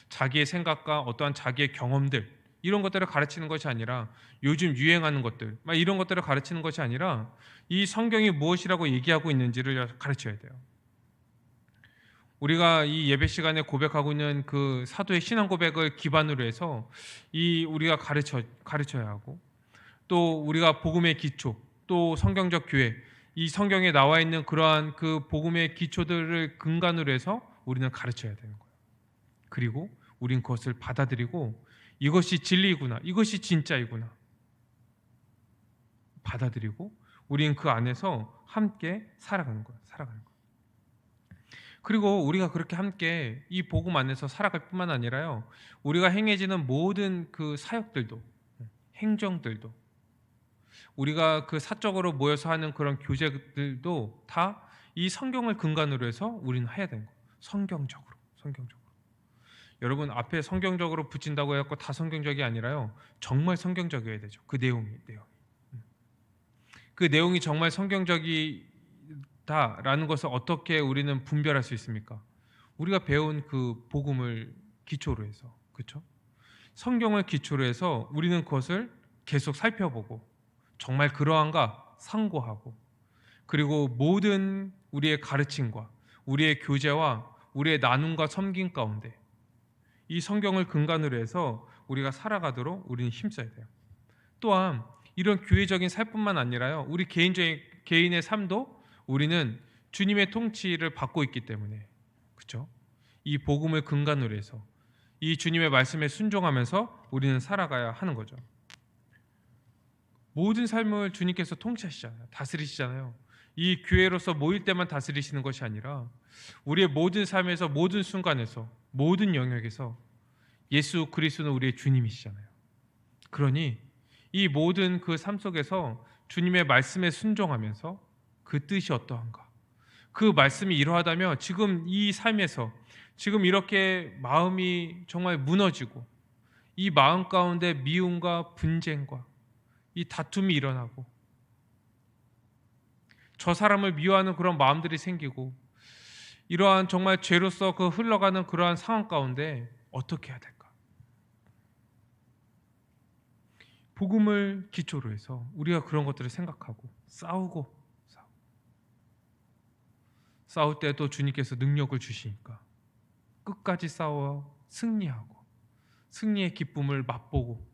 A: 자기의 생각과 어떠한 자기의 경험들 이런 것들을 가르치는 것이 아니라 요즘 유행하는 것들 막 이런 것들을 가르치는 것이 아니라 이 성경이 무엇이라고 얘기하고 있는지를 가르쳐야 돼요. 우리가 이 예배 시간에 고백하고 있는 그 사도의 신앙 고백을 기반으로 해서 이 우리가 가르쳐야 하고 또 우리가 복음의 기초 또 성경적 교회 이 성경에 나와 있는 그러한 그 복음의 기초들을 근간으로 해서 우리는 가르쳐야 되는 거예요. 그리고 우린 그것을 받아들이고 이것이 진리이구나 이것이 진짜이구나 받아들이고 우린 그 안에서 함께 살아가는 거예요. 그리고 우리가 그렇게 함께 이 복음 안에서 살아갈 뿐만 아니라요, 우리가 행해지는 모든 그 사역들도 행정들도 우리가 그 사적으로 모여서 하는 그런 교제들도 다 이 성경을 근간으로 해서 우리는 해야 되는 거예요. 성경적으로. 여러분 앞에 성경적으로 붙인다고 해갖고 다 성경적이 아니라요, 정말 성경적이어야 되죠. 그 내용이. 그 내용이 정말 성경적이다라는 것을 어떻게 우리는 분별할 수 있습니까? 우리가 배운 그 복음을 기초로 해서, 그렇죠? 성경을 기초로 해서 우리는 그것을 계속 살펴보고 정말 그러한가 상고하고 그리고 모든 우리의 가르침과 우리의 교제와 우리의 나눔과 섬김 가운데 이 성경을 근간으로 해서 우리가 살아가도록 우리는 힘써야 돼요. 또한 이런 교회적인 삶뿐만 아니라요, 우리 개인의 삶도 우리는 주님의 통치를 받고 있기 때문에, 그렇죠? 이 복음을 근간으로 해서 이 주님의 말씀에 순종하면서 우리는 살아가야 하는 거죠. 모든 삶을 주님께서 통치하시잖아요. 다스리시잖아요. 이 교회로서 모일 때만 다스리시는 것이 아니라 우리의 모든 삶에서, 모든 순간에서, 모든 영역에서 예수 그리스도는 우리의 주님이시잖아요. 그러니 이 모든 그 삶 속에서 주님의 말씀에 순종하면서 그 뜻이 어떠한가, 그 말씀이 이러하다면 지금 이 삶에서 지금 이렇게 마음이 정말 무너지고 이 마음 가운데 미움과 분쟁과 이 다툼이 일어나고 저 사람을 미워하는 그런 마음들이 생기고 이러한 정말 죄로서 그 흘러가는 그러한 상황 가운데 어떻게 해야 될까? 복음을 기초로 해서 우리가 그런 것들을 생각하고 싸울 때도 주님께서 능력을 주시니까 끝까지 싸워 승리하고 승리의 기쁨을 맛보고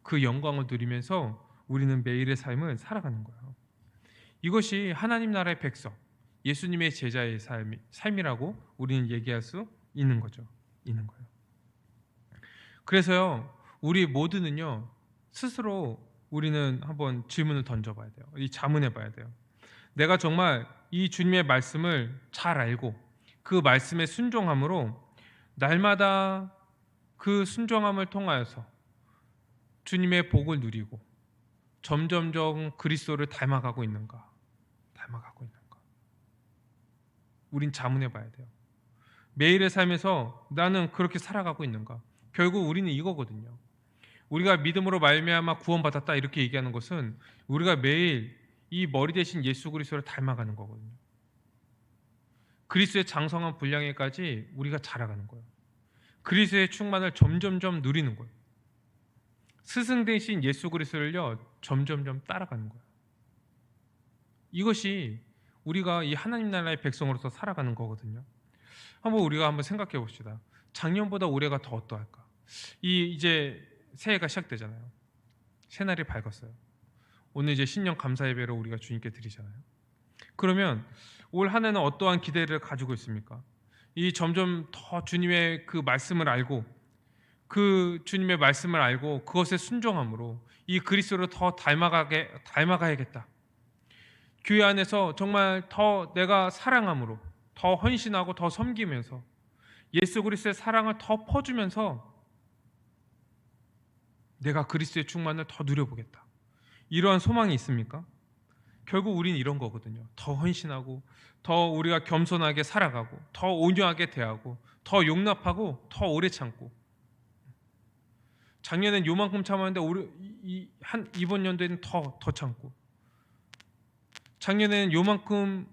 A: 그 영광을 누리면서 우리는 매일의 삶을 살아가는 거예요. 이것이 하나님 나라의 백성, 예수님의 제자의 삶이라고 우리는 얘기할 수 있는 거죠. 있는 거예요. 그래서요, 우리 모두는요, 스스로 우리는 한번 질문을 던져봐야 돼요. 이 자문해봐야 돼요. 내가 정말 이 주님의 말씀을 잘 알고 그 말씀에 순종함으로 날마다 그 순종함을 통하여서 주님의 복을 누리고 점점점 그리스도를 닮아가고 있는가? 우린 자문해봐야 돼요. 매일의 삶에서 나는 그렇게 살아가고 있는가? 결국 우리는 이거거든요. 우리가 믿음으로 말미암아 구원받았다 이렇게 얘기하는 것은 우리가 매일 이 머리 대신 예수 그리스도를 닮아가는 거거든요. 그리스도의 장성한 분량에까지 우리가 자라가는 거예요. 그리스도의 충만을 점점점 누리는 거예요. 스승 대신 예수 그리스도를요 점점점 따라가는 거예요. 이것이 우리가 이 하나님 나라의 백성으로서 살아가는 거거든요. 우리가 한번 생각해 봅시다. 작년보다 올해가 더 어떠할까? 이제 새해가 시작되잖아요. 새날이 밝았어요. 오늘 이제 신년 감사 예배로 우리가 주님께 드리잖아요. 그러면 올 한 해는 어떠한 기대를 가지고 있습니까? 이 점점 더 주님의 그 말씀을 알고 그 주님의 말씀을 알고 그것에 순종함으로 이 그리스도를 더 닮아가야겠다. 교회 안에서 정말 더 내가 사랑함으로 더 헌신하고 더 섬기면서 예수 그리스도의 사랑을 더 퍼주면서 내가 그리스도의 충만을 더 누려보겠다. 이러한 소망이 있습니까? 결국 우리는 이런 거거든요. 더 헌신하고 더 우리가 겸손하게 살아가고 더 온유하게 대하고 더 용납하고 더 오래 참고. 작년엔 요만큼 참았는데 이번 연도에는 더 참고. 작년에는 요만큼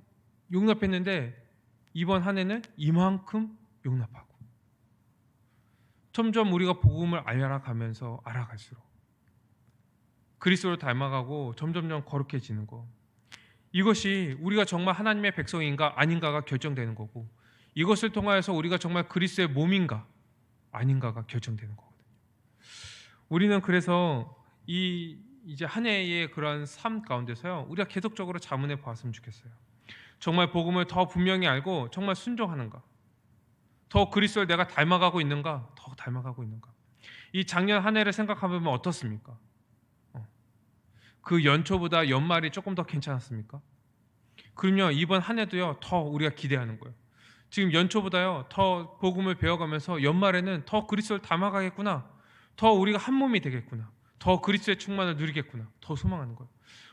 A: 용납했는데 이번 한 해는 이만큼 용납하고. 점점 우리가 복음을 알아갈수록 그리스도를 닮아가고 점점점 거룩해지는 거. 이것이 우리가 정말 하나님의 백성인가 아닌가가 결정되는 거고, 이것을 통하여서 우리가 정말 그리스도의 몸인가 아닌가가 결정되는 거거든요. 우리는 그래서 이제 한 해의 그런 삶 가운데서요, 우리가 계속적으로 자문해 보았으면 좋겠어요. 정말 복음을 더 분명히 알고 정말 순종하는가, 더 그리스도를 내가 닮아가고 있는가, 더 닮아가고 있는가. 이 작년 한 해를 생각해보면 어떻습니까? 그 연초보다 연말이 조금 더 괜찮았습니까? 그럼요, 이번 한 해도요 더 우리가 기대하는 거예요. 지금 연초보다요 더 복음을 배워가면서 연말에는 더 그리스도를 닮아가겠구나, 더 우리가 한 몸이 되겠구나, 더 그리스도의 충만을 누리겠구나, 더 소망하는 거예요.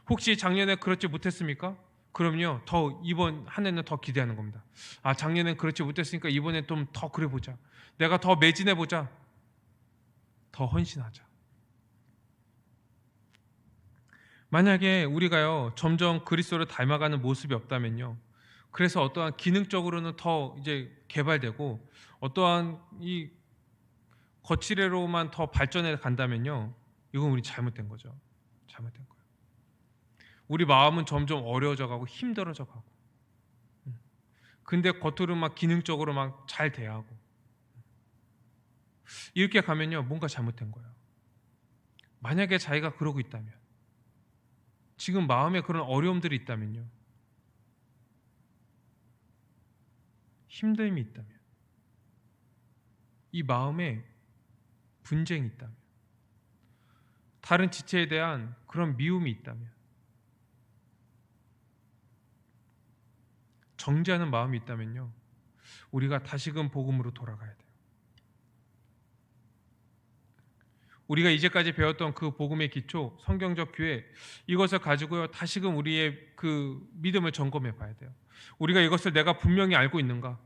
A: 혹시 작년에 그렇지 못했습니까? 그럼요, 더 이번 한 해는 더 기대하는 겁니다. 작년엔 그렇지 못했으니까 이번엔 좀 더 그래보자, 내가 더 매진해보자, 더 헌신하자. 만약에 우리가요 점점 그리스도를 닮아가는 모습이 없다면요, 그래서 어떠한 기능적으로는 더 이제 개발되고 어떠한 이 거치대로만 더 발전해 간다면요, 이건 우리 잘못된 거죠. 잘못된 거예요. 우리 마음은 점점 어려워져 가고 힘들어져 가고, 근데 겉으로 막 기능적으로 막 잘 대하고 이렇게 가면요 뭔가 잘못된 거예요. 만약에 자기가 그러고 있다면, 지금 마음에 그런 어려움들이 있다면요, 힘듦이 있다면, 이 마음에 분쟁이 있다면, 다른 지체에 대한 그런 미움이 있다면, 정죄하는 마음이 있다면요, 우리가 다시금 복음으로 돌아가야 돼요. 우리가 이제까지 배웠던 그 복음의 기초, 성경적 교회, 이것을 가지고요 다시금 우리의 그 믿음을 점검해 봐야 돼요. 우리가 이것을 내가 분명히 알고 있는가?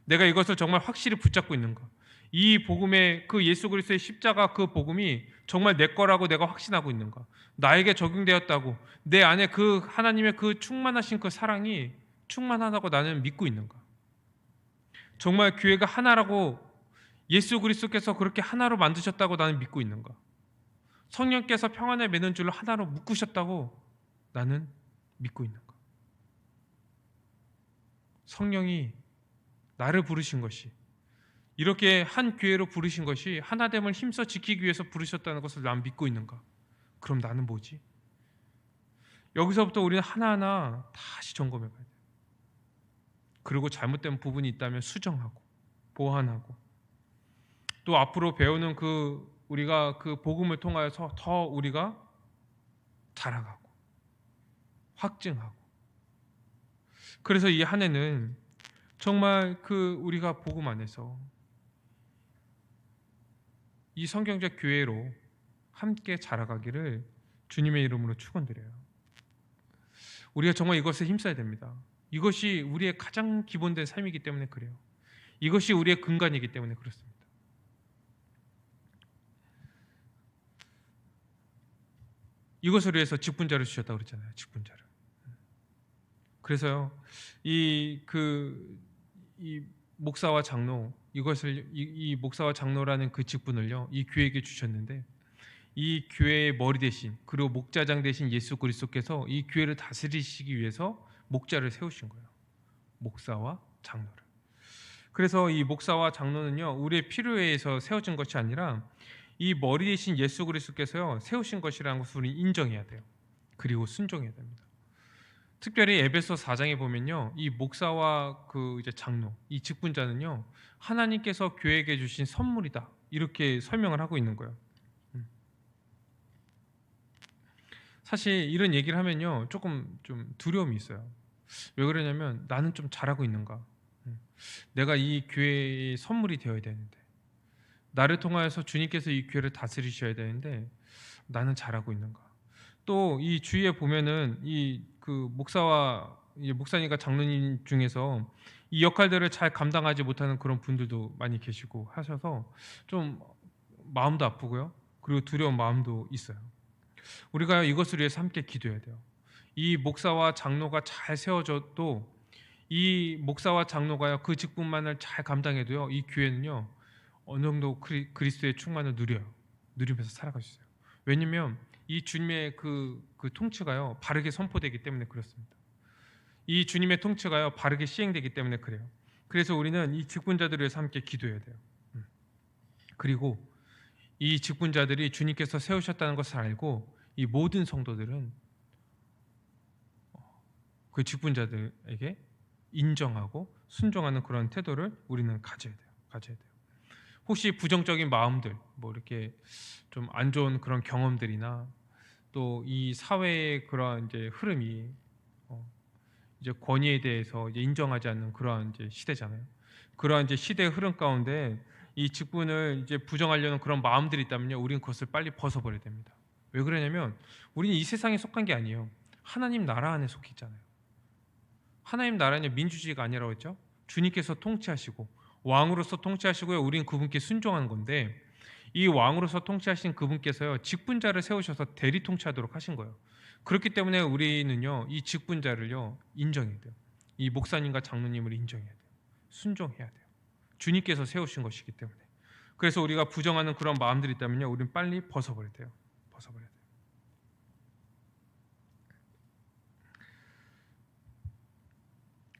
A: 내가 이것을 정말 확실히 붙잡고 있는가? 이 복음의 그 예수 그리스도의 십자가 그 복음이 정말 내 거라고 내가 확신하고 있는가? 나에게 적용되었다고 내 안에 그 하나님의 그 충만하신 그 사랑이 충만하다고 나는 믿고 있는가? 정말 교회가 하나라고 예수 그리스도께서 그렇게 하나로 만드셨다고 나는 믿고 있는가? 성령께서 평안을 맺는 줄로 하나로 묶으셨다고 나는 믿고 있는가? 성령이 나를 부르신 것이, 이렇게 한 교회로 부르신 것이 하나됨을 힘써 지키기 위해서 부르셨다는 것을 난 믿고 있는가? 그럼 나는 뭐지? 여기서부터 우리는 하나하나 다시 점검해 봐야 돼요. 그리고 잘못된 부분이 있다면 수정하고 보완하고, 또 앞으로 배우는 그 우리가 그 복음을 통하여서 더 우리가 자라가고 확증하고. 그래서 이 한 해는 정말 그 우리가 복음 안에서 이 성경적 교회로 함께 자라가기를 주님의 이름으로 축원드려요. 우리가 정말 이것에 힘써야 됩니다. 이것이 우리의 가장 기본된 삶이기 때문에 그래요. 이것이 우리의 근간이기 때문에 그렇습니다. 이것을 위해서 직분자를 주셨다고 그랬잖아요. 직분자를. 그래서요, 이 목사와 장로, 이것을 이 목사와 장로라는 그 직분을요, 이 교회에게 주셨는데, 이 교회의 머리 대신, 그리고 목자장 대신 예수 그리스도께서 이 교회를 다스리시기 위해서 목자를 세우신 거예요. 목사와 장로를. 그래서 이 목사와 장로는요, 우리의 필요에 의해서 세워진 것이 아니라 이 머리 대신 예수 그리스도께서요 세우신 것이라는 것을 우리 인정해야 돼요. 그리고 순종해야 됩니다. 특별히 에베소 4장에 보면요, 이 목사와 그 이제 장로, 이 직분자는요, 하나님께서 교회에게 주신 선물이다, 이렇게 설명을 하고 있는 거예요. 사실 이런 얘기를 하면요, 조금 좀 두려움이 있어요. 왜 그러냐면 나는 좀 잘하고 있는가? 내가 이 교회의 선물이 되어야 되는데, 나를 통하여서 주님께서 이 교회를 다스리셔야 되는데 나는 잘하고 있는가? 또 이 주위에 보면은 이 그 목사와 목사님과 장로님 중에서 이 역할들을 잘 감당하지 못하는 그런 분들도 많이 계시고 하셔서 좀 마음도 아프고요. 그리고 두려운 마음도 있어요. 우리가 이것을 위해서 함께 기도해야 돼요. 이 목사와 장로가 잘 세워져도, 이 목사와 장로가요 그 직분만을 잘 감당해도요 이 교회는요 어느 정도 그리스도의 충만을 누리면서 살아갈 수 있어요. 왜냐하면 이 주님의 그 통치가요 바르게 선포되기 때문에 그렇습니다. 이 주님의 통치가요 바르게 시행되기 때문에 그래요. 그래서 우리는 이 직분자들을 위해서 함께 기도해야 돼요. 그리고 이 직분자들이 주님께서 세우셨다는 것을 알고 이 모든 성도들은 그 직분자들에게 인정하고 순종하는 그런 태도를 우리는 가져야 돼요. 혹시 부정적인 마음들, 뭐 이렇게 좀 안 좋은 그런 경험들이나 또 이 사회의 그러한 이제 흐름이 이제 권위에 대해서 이제 인정하지 않는 그러한 이제 시대잖아요. 그러한 이제 시대의 흐름 가운데 이 직분을 이제 부정하려는 그런 마음들이 있다면요, 우리는 그것을 빨리 벗어버려야 됩니다. 왜 그러냐면 우리는 이 세상에 속한 게 아니에요. 하나님 나라 안에 속해 있잖아요. 하나님 나라는 민주주의가 아니라고 했죠. 주님께서 통치하시고 왕으로서 통치하시고요. 우리는 그분께 순종하는 건데, 이 왕으로서 통치하신 그분께서요 직분자를 세우셔서 대리 통치하도록 하신 거예요. 그렇기 때문에 우리는요 이 직분자를요 인정해야 돼요. 이 목사님과 장로님을 인정해야 돼요. 순종해야 돼요. 주님께서 세우신 것이기 때문에. 그래서 우리가 부정하는 그런 마음들이 있다면요, 우리는 빨리 벗어버려야 돼요. 벗어버려야 돼요.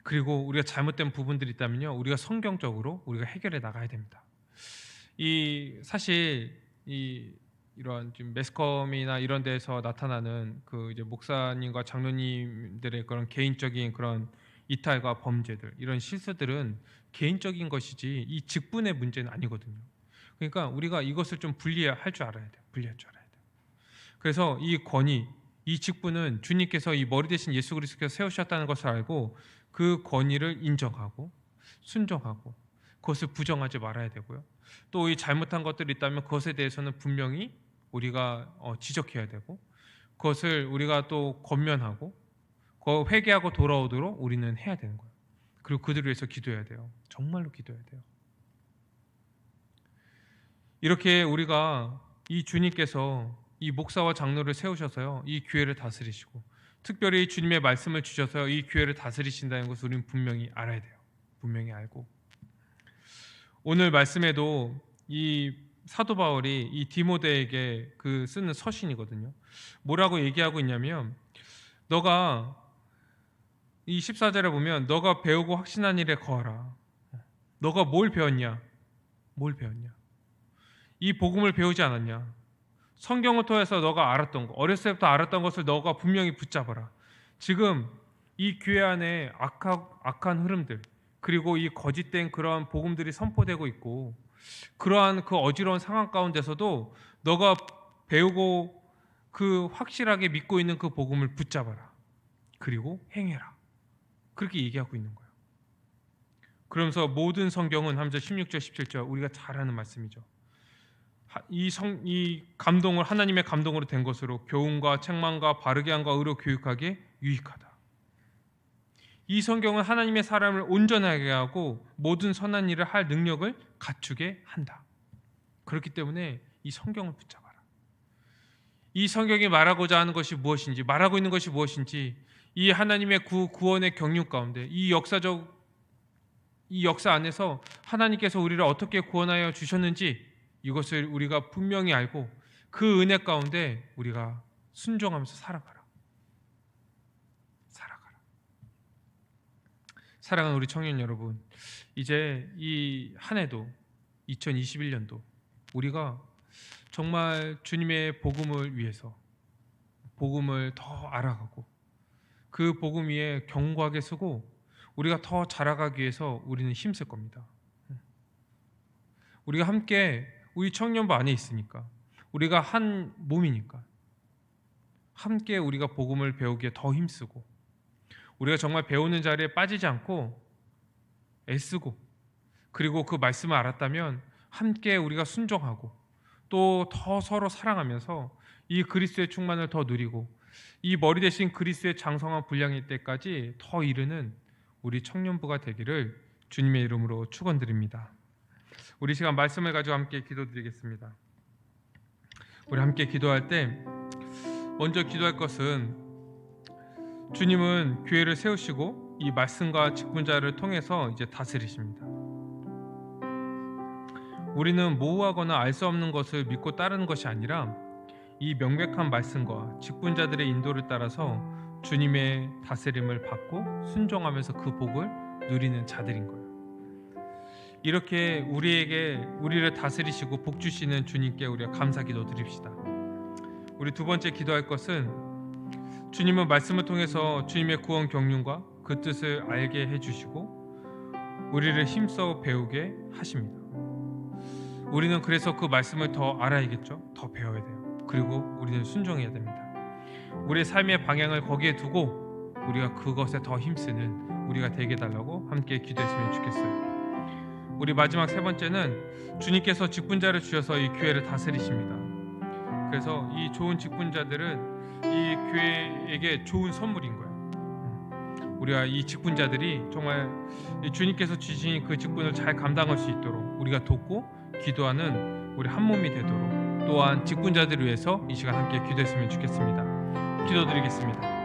A: 그리고 우리가 잘못된 부분들이 있다면요, 우리가 성경적으로 우리가 해결해 나가야 됩니다. 이 사실 이런 지금 매스컴이나 이런 데서 나타나는 그 이제 목사님과 장로님들의 그런 개인적인 그런 이탈과 범죄들, 이런 실수들은 개인적인 것이지 이 직분의 문제는 아니거든요. 그러니까 우리가 이것을 좀 분리할 줄 알아야 돼요. 분리할 줄 알아야 돼요. 그래서 이 권위, 이 직분은 주님께서 이 머리 대신 예수 그리스도께서 세우셨다는 것을 알고 그 권위를 인정하고 순종하고 그것을 부정하지 말아야 되고요. 또 이 잘못한 것들이 있다면 그것에 대해서는 분명히 우리가 지적해야 되고, 그것을 우리가 또 권면하고 회개하고 돌아오도록 우리는 해야 되는 거예요. 그리고 그들을 위해서 기도해야 돼요. 정말로 기도해야 돼요. 이렇게 우리가 이 주님께서 이 목사와 장로를 세우셔서요, 이 교회를 다스리시고 특별히 주님의 말씀을 주셔서 이 교회를 다스리신다는 것을 우리는 분명히 알아야 돼요. 분명히 알고, 오늘 말씀에도 이 사도 바울이 이 디모데에게 그 쓰는 서신이거든요. 뭐라고 얘기하고 있냐면, 너가 이 14절에 보면 너가 배우고 확신한 일에 거하라. 너가 뭘 배웠냐? 뭘 배웠냐? 이 복음을 배우지 않았냐? 성경을 통해서 너가 알았던 것, 어렸을 때부터 알았던 것을 너가 분명히 붙잡아라. 지금 이 교회 안에 악한 흐름들, 그리고 이 거짓된 그러한 복음들이 선포되고 있고, 그러한 그 어지러운 상황 가운데서도 너가 배우고 그 확실하게 믿고 있는 그 복음을 붙잡아라. 그리고 행해라. 그렇게 얘기하고 있는 거예요. 그러면서 모든 성경은 하면서 16절 17절 우리가 잘 아는 말씀이죠. 이 감동을 하나님의 감동으로 된 것으로 교훈과 책망과 바르게 함과 의로 교육하기에 유익하다. 이 성경은 하나님의 사람을 온전하게 하고 모든 선한 일을 할 능력을 갖추게 한다. 그렇기 때문에 이 성경을 붙잡아라. 이 성경이 말하고자 하는 것이 무엇인지, 말하고 있는 것이 무엇인지, 이 하나님의 구원의 경륜 가운데 이 역사 안에서 하나님께서 우리를 어떻게 구원하여 주셨는지 이것을 우리가 분명히 알고 그 은혜 가운데 우리가 순종하면서 살아가라. 사랑하는 우리 청년 여러분, 이제 이 한 해도 2021년도 우리가 정말 주님의 복음을 위해서 복음을 더 알아가고 그 복음 위에 견고하게 서고 우리가 더 자라가기 위해서 우리는 힘쓸 겁니다. 우리가 함께 우리 청년부 안에 있으니까, 우리가 한 몸이니까 함께 우리가 복음을 배우기에 더 힘쓰고, 우리가 정말 배우는 자리에 빠지지 않고 애쓰고, 그리고 그 말씀을 알았다면 함께 우리가 순종하고 또 더 서로 사랑하면서 이 그리스도의 충만을 더 누리고 이 머리 대신 그리스도의 장성한 분량일 때까지 더 이르는 우리 청년부가 되기를 주님의 이름으로 축원드립니다. 우리 시간 말씀을 가지고 함께 기도드리겠습니다. 우리 함께 기도할 때 먼저 기도할 것은, 주님은 교회를 세우시고 이 말씀과 직분자를 통해서 이제 다스리십니다. 우리는 모호하거나 알 수 없는 것을 믿고 따르는 것이 아니라 이 명백한 말씀과 직분자들의 인도를 따라서 주님의 다스림을 받고 순종하면서 그 복을 누리는 자들인 거예요. 이렇게 우리를 다스리시고 복 주시는 주님께 우리가 감사 기도 드립시다. 우리 두 번째 기도할 것은, 주님은 말씀을 통해서 주님의 구원 경륜과 그 뜻을 알게 해주시고 우리를 힘써 배우게 하십니다. 우리는 그래서 그 말씀을 더 알아야겠죠. 더 배워야 돼요. 그리고 우리는 순종해야 됩니다. 우리의 삶의 방향을 거기에 두고 우리가 그것에 더 힘쓰는 우리가 되게 해달라고 함께 기도했으면 좋겠어요. 우리 마지막 세 번째는, 주님께서 직분자를 주셔서 이 교회를 다스리십니다. 그래서 이 좋은 직분자들은 이 교회에게 좋은 선물인 거예요. 우리가 이 직분자들이 정말 주님께서 주신 그 직분을 잘 감당할 수 있도록 우리가 돕고 기도하는 우리 한 몸이 되도록, 또한 직분자들을 위해서 이 시간 함께 기도했으면 좋겠습니다. 기도드리겠습니다.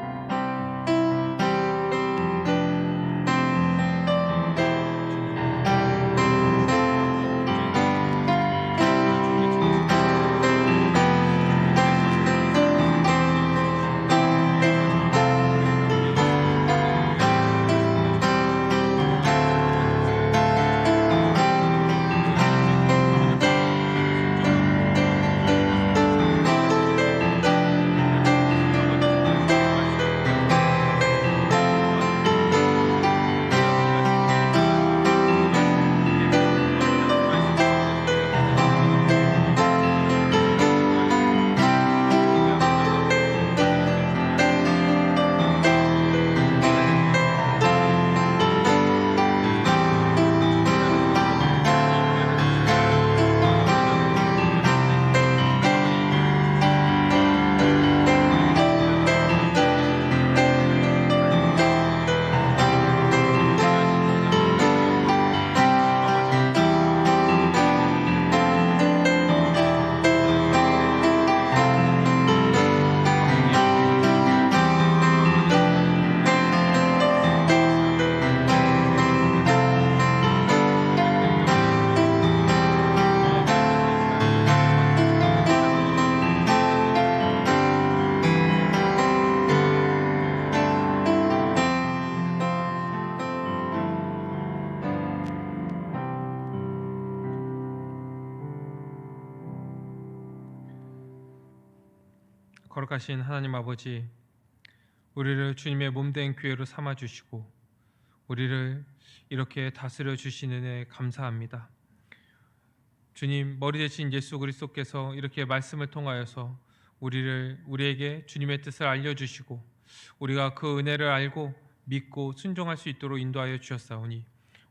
A: 거룩하신 하나님 아버지, 우리를 주님의 몸된 교회로 삼아 주시고 우리를 이렇게 다스려 주시는 애 감사합니다. 주님, 머리 대신 예수 그리스도께서 이렇게 말씀을 통하여서 우리에게 주님의 뜻을 알려 주시고 우리가 그 은혜를 알고 믿고 순종할 수 있도록 인도하여 주셨사오니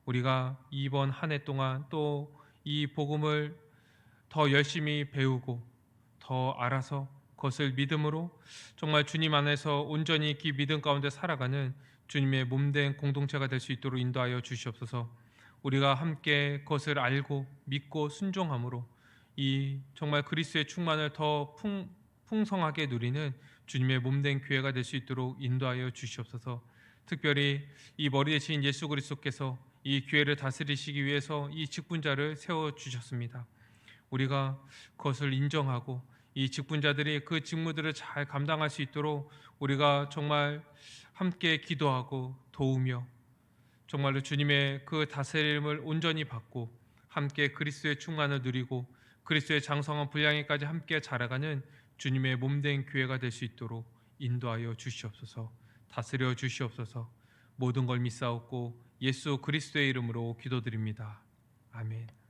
A: 우리가 이번 한 해 동안 또 이 복음을 더 열심히 배우고 더 알아서 그것을 믿음으로 정말 주님 안에서 온전히 그 믿음 가운데 살아가는 주님의 몸된 공동체가 될 수 있도록 인도하여 주시옵소서. 우리가 함께 그것을 알고 믿고 순종함으로 이 정말 그리스도의 충만을 더 풍성하게 누리는 주님의 몸된 교회가 될 수 있도록 인도하여 주시옵소서. 특별히 이 머리 대신 예수 그리스도께서 이 교회를 다스리시기 위해서 이 직분자를 세워 주셨습니다. 우리가 그것을 인정하고 이 직분자들이 그 직무들을 잘 감당할 수 있도록 우리가 정말 함께 기도하고 도우며 정말로 주님의 그 다스림을 온전히 받고 함께 그리스도의 충만을 누리고 그리스도의 장성한 분량에까지 함께 자라가는 주님의 몸된 교회가 될 수 있도록 인도하여 주시옵소서. 다스려 주시옵소서. 모든 걸 믿사옵고 예수 그리스도의 이름으로 기도드립니다. 아멘.